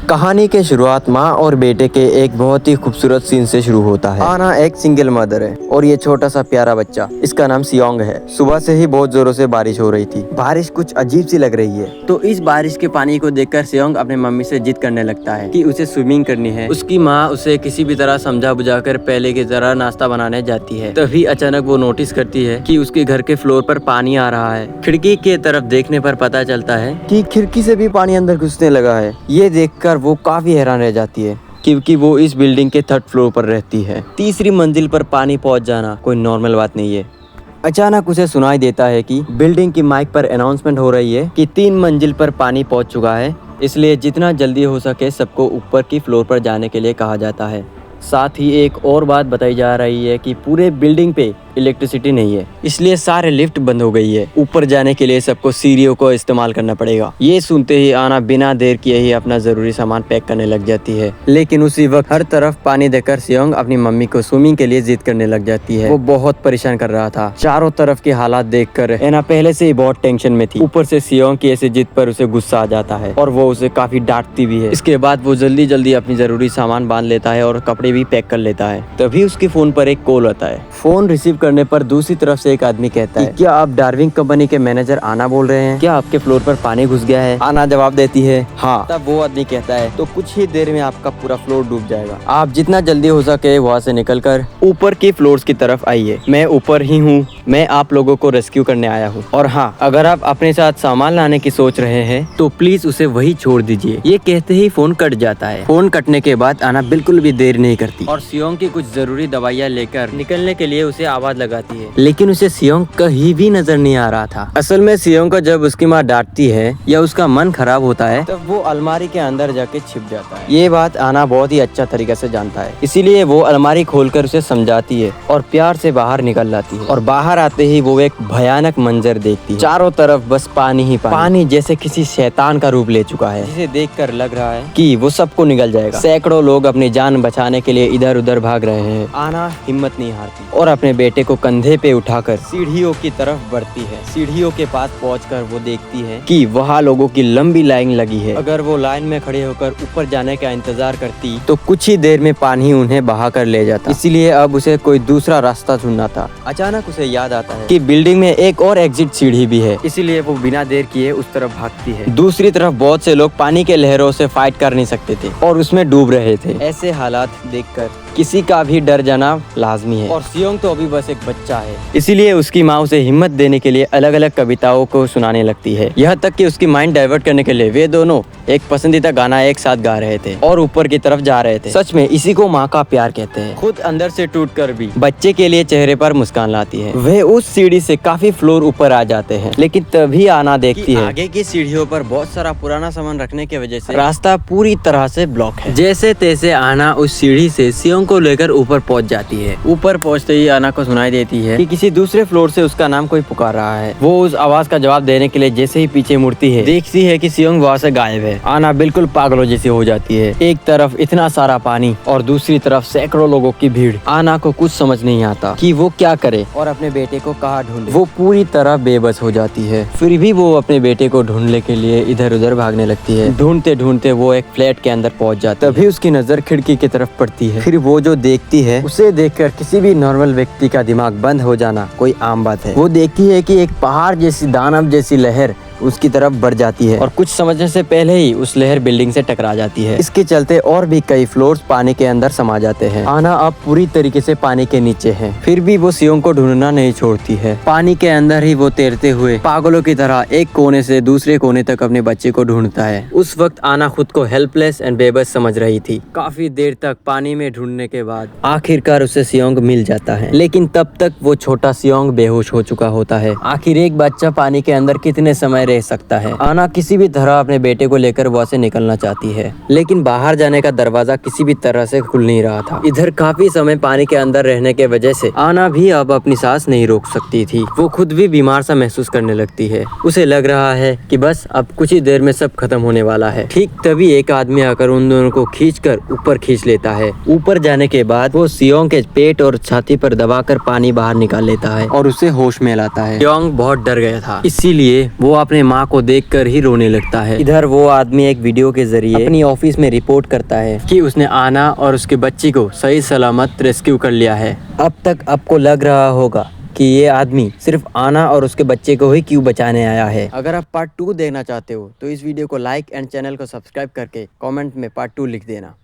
कहानी के शुरुआत माँ और बेटे के एक बहुत ही खूबसूरत सीन से शुरू होता है। आना एक सिंगल मदर है और ये छोटा सा प्यारा बच्चा, इसका नाम सियोंग है। सुबह से ही बहुत जोरों से बारिश हो रही थी। बारिश कुछ अजीब सी लग रही है, तो इस बारिश के पानी को देखकर सियोंग अपने मम्मी से जिद करने लगता है कि उसे स्विमिंग करनी है। उसकी माँ उसे किसी भी तरह समझा बुझाकर पहले की तरह नाश्ता बनाने जाती है। तभी अचानक वो नोटिस करती है कि उसके घर के फ्लोर पर पानी आ रहा है। खिड़की के तरफ देखने पर पता चलता है कि खिड़की से भी पानी अंदर घुसने लगा है। ये देखकर वो काफी हैरान रह जाती है क्योंकि वो इस बिल्डिंग के 3rd फ्लोर पर रहती है। तीसरी मंजिल पर पानी पहुंच जाना कोई नॉर्मल बात नहीं है। अचानक उसे सुनाई देता है कि बिल्डिंग की माइक पर अनाउंसमेंट हो रही है कि 3 मंजिल पर पानी पहुंच चुका है, इसलिए जितना जल्दी हो सके सबको ऊपर की फ्लोर पर जाने के लिए कहा जाता है। साथ ही एक और बात बताई जा रही है कि पूरे बिल्डिंग पे इलेक्ट्रिसिटी नहीं है, इसलिए सारे लिफ्ट बंद हो गई है। ऊपर जाने के लिए सबको सीढ़ियों को इस्तेमाल करना पड़ेगा। ये सुनते ही आना बिना देर किए ही अपना जरूरी सामान पैक करने लग जाती है। लेकिन उसी वक्त हर तरफ पानी देखकर सियोंग अपनी मम्मी को स्विमिंग के लिए जिद करने लग जाती है। वो बहुत परेशान कर रहा था। चारों तरफ के हालात देखकर एना पहले से ही बहुत टेंशन में थी। ऊपर से सियोंग की ऐसी जिद पर उसे गुस्सा आ जाता है और वो उसे काफी डांटती भी है। इसके बाद वो जल्दी जल्दी अपनी जरूरी सामान बांध लेता है और कपड़े भी पैक कर लेता है। तभी उसके फोन पर एक कॉल आता है। फोन रिसीव करने पर दूसरी तरफ से एक आदमी कहता है, क्या आप डार्विंग कंपनी के मैनेजर आना बोल रहे हैं? क्या आपके फ्लोर पर पानी घुस गया है? आना जवाब देती है, हाँ। तब वो आदमी कहता है, तो कुछ ही देर में आपका पूरा फ्लोर डूब जाएगा। आप जितना जल्दी हो सके वहाँ से निकलकर ऊपर की फ्लोर्स की तरफ आइए। मैं ऊपर ही हूँ, मैं आप लोगों को रेस्क्यू करने आया हूँ। और हाँ, अगर आप अपने साथ सामान लाने की सोच रहे हैं तो प्लीज उसे वही छोड़ दीजिए। ये कहते ही फोन कट जाता है। फोन कटने के बाद आना बिल्कुल भी देर नहीं करती और सियोंग की कुछ जरूरी दवाइयाँ लेकर निकलने के लिए उसे आवाज लगाती है। लेकिन उसे सियोंग कहीं भी नजर नहीं आ रहा था। असल में सियोंग को जब उसकी माँ डांटती है या उसका मन खराब होता है तब वो अलमारी के अंदर जाके छिप जाता है। ये बात आना बहुत ही अच्छा तरीके से जानता है, इसीलिए वो अलमारी खोलकर उसे समझाती है और प्यार से बाहर निकल लाती है। और बाहर आते ही वो एक भयानक मंजर देखती है। चारों तरफ बस पानी ही पानी, पानी जैसे किसी शैतान का रूप ले चुका है, जिसे देखकर लग रहा है कि वो सबको निगल जाएगा। सैकड़ों लोग अपनी जान बचाने के लिए इधर उधर भाग रहे हैं। आना हिम्मत नहीं हारती और अपने बेटे को कंधे पे उठाकर सीढ़ियों की तरफ बढ़ती है। सीढ़ियों के पास पहुंचकर वो देखती है कि वहाँ लोगों की लंबी लाइन लगी है। अगर वो लाइन में खड़े होकर ऊपर जाने का इंतजार करती तो कुछ ही देर में पानी उन्हें बहा कर ले जाता। इसीलिए अब उसे कोई दूसरा रास्ता ढूंढना था। अचानक उसे याद आता है कि बिल्डिंग में एक और एग्जिट सीढ़ी भी है, इसीलिए वो बिना देर किए उस तरफ भागती है। दूसरी तरफ बहुत से लोग पानी के लहरों से फाइट कर नहीं सकते थे और उसमें डूब रहे थे। ऐसे हालात देखकर किसी का भी डर जाना लाजमी है और सियोंग तो अभी बस एक बच्चा है, इसीलिए उसकी माँ उसे हिम्मत देने के लिए अलग अलग कविताओं को सुनाने लगती है। यहाँ तक कि उसकी माइंड डाइवर्ट करने के लिए वे दोनों एक पसंदीदा गाना एक साथ गा रहे थे और ऊपर की तरफ जा रहे थे। सच में इसी को माँ का प्यार कहते हैं। खुद अंदर से टूटकर भी बच्चे के लिए चेहरे पर मुस्कान लाती है। वे उस सीढ़ी से काफी फ्लोर ऊपर आ जाते हैं, लेकिन तभी आना देखती है आगे की सीढ़ियों पर बहुत सारा पुराना सामान रखने की वजह से रास्ता पूरी तरह से ब्लॉक है। जैसे तैसे आना उस सीढ़ी से सियोंग को लेकर ऊपर पहुंच जाती है। ऊपर पहुंचते ही आना को सुनाई देती है कि किसी दूसरे फ्लोर से उसका नाम कोई पुकार रहा है। वो उस आवाज का जवाब देने के लिए जैसे ही पीछे मुड़ती है, देखती है कि सियोंग वहाँ से गायब है। आना बिल्कुल पागलों जैसी हो जाती है। एक तरफ इतना सारा पानी और दूसरी तरफ सैकड़ों लोगों की भीड़। आना को कुछ समझ नहीं आता कि वो क्या करे और अपने बेटे को कहाँ ढूंढे। वो पूरी तरह बेबस हो जाती है। फिर भी वो अपने बेटे को ढूंढने के लिए इधर उधर भागने लगती है। ढूंढते ढूंढते वो एक फ्लैट के अंदर पहुंच जाती है। तभी उसकी नजर खिड़की की तरफ पड़ती है। फिर वो जो देखती है उसे देखकर किसी भी नॉर्मल व्यक्ति का दिमाग बंद हो जाना कोई आम बात है। वो देखती है कि एक पहाड़ जैसी दानव जैसी लहर उसकी तरफ बढ़ जाती है और कुछ समझने से पहले ही उस लहर बिल्डिंग से टकरा जाती है। इसके चलते और भी कई फ्लोर्स पानी के अंदर समा जाते हैं। आना अब पूरी तरीके से पानी के नीचे है। फिर भी वो सियोंग को ढूंढना नहीं छोड़ती है। पानी के अंदर ही वो तैरते हुए पागलों की तरह एक कोने से दूसरे कोने तक अपने बच्चे को ढूंढता है। उस वक्त आना खुद को हेल्पलेस एंड बेबस समझ रही थी। काफी देर तक पानी में ढूंढने के बाद आखिरकार उसे सियोंग मिल जाता है, लेकिन तब तक वो छोटा सियोंग बेहोश हो चुका होता है। आखिर एक बच्चा पानी के अंदर कितने समय रह सकता है। आना किसी भी तरह अपने बेटे को लेकर वहाँ से निकलना चाहती है, लेकिन बाहर जाने का दरवाजा किसी भी तरह से खुल नहीं रहा था। इधर काफी समय पानी के अंदर रहने के वजह से आना भी अब अपनी सांस नहीं रोक सकती थी। वो खुद भी बीमार सा महसूस करने लगती है। उसे लग रहा है कि बस अब कुछ ही देर में सब खत्म होने वाला है। ठीक तभी एक आदमी आकर उन दोनों को खींचकर ऊपर खींच लेता है। ऊपर जाने के बाद वो सियोंग के पेट और छाती पर दबाकर पानी बाहर निकाल लेता है और उसे होश में लाता है। सियोंग बहुत डर गया था, इसीलिए वो अपने अपने माँ को देखकर ही रोने लगता है। इधर वो आदमी एक वीडियो के जरिए अपनी ऑफिस में रिपोर्ट करता है कि उसने आना और उसके बच्ची को सही सलामत रेस्क्यू कर लिया है। अब तक आपको लग रहा होगा कि ये आदमी सिर्फ आना और उसके बच्चे को ही क्यों बचाने आया है। अगर आप पार्ट 2 देखना चाहते हो तो इस वीडियो को लाइक एंड चैनल को सब्सक्राइब करके कमेंट में पार्ट 2 लिख देना।